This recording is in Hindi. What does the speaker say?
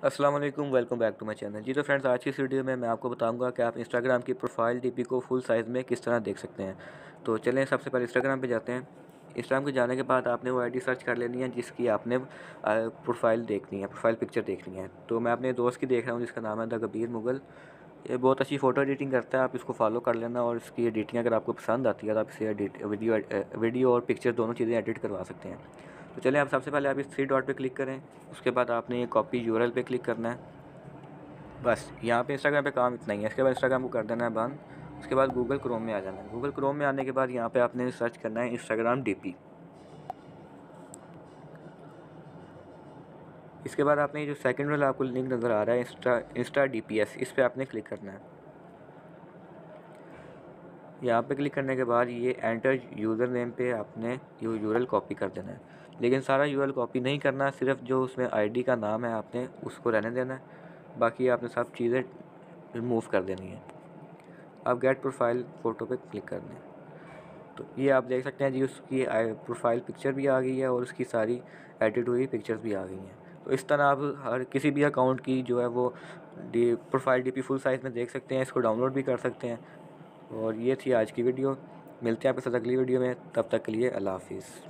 अस्सलाम वालेकुम, welcome back to my channel. जी तो फ्रेंड्स, आज की इस वीडियो में मैं आपको बताऊंगा कि आप इंस्टाग्राम की प्रोफाइल डीपी को फुल साइज़ में किस तरह देख सकते हैं। तो चलें, सबसे पहले इंस्टाग्राम पे जाते हैं। इंस्टाग्राम पे जाने के बाद आपने वो आईडी सर्च कर लेनी है जिसकी आपने प्रोफाइल देखनी है, प्रोफाइल पिक्चर देखनी है। तो मैं अपने दोस्त की देख रहा हूँ जिसका नाम है द कबीर मुगल। ये बहुत अच्छी फ़ोटो एडिटिंग करता है, आप इसको फॉलो कर लेना और इसकी एडिटिंग अगर आपको पसंद आती है तो आप इसे वीडियो और पिक्चर दोनों चीज़ें एडिट करवा सकते हैं। तो चलें, आप सबसे पहले आप इस थ्री डॉट पे क्लिक करें। उसके बाद आपने ये कॉपी यूआरएल पे क्लिक करना है। बस यहाँ पे इंस्टाग्राम पे काम इतना ही है। इसके बाद इंस्टाग्राम को कर देना है बंद। उसके बाद गूगल क्रोम में आ जाना है। गूगल क्रोम में आने के बाद यहाँ पे आपने सर्च करना है इंस्टाग्राम डीपी। इसके बाद आपने जो सेकंड वाला आपको लिंक नज़र आ रहा है इंस्टा डीपीएस, इस पर आपने क्लिक करना है। यहाँ पे क्लिक करने के बाद ये एंटर यूज़र नेम पे आपने ये यूआरएल कॉपी कर देना है। लेकिन सारा यूआरएल कॉपी नहीं करना, सिर्फ जो उसमें आईडी का नाम है आपने उसको रहने देना है। बाकी आपने सब चीज़ें रिमूव कर देनी है। अब गेट प्रोफाइल फ़ोटो पे क्लिक करना है। तो ये आप देख सकते हैं जी, उसकी प्रोफाइल पिक्चर भी आ गई है और उसकी सारी एडिट हुई पिक्चर्स भी आ गई हैं। तो इस तरह आप हर किसी भी अकाउंट की जो है वो प्रोफाइल डीपी फुल साइज़ में देख सकते हैं। इसको डाउनलोड भी कर सकते हैं। और ये थी आज की वीडियो। मिलते हैं आपके साथ अगली वीडियो में, तब तक के लिए अल्लाह हाफिज़।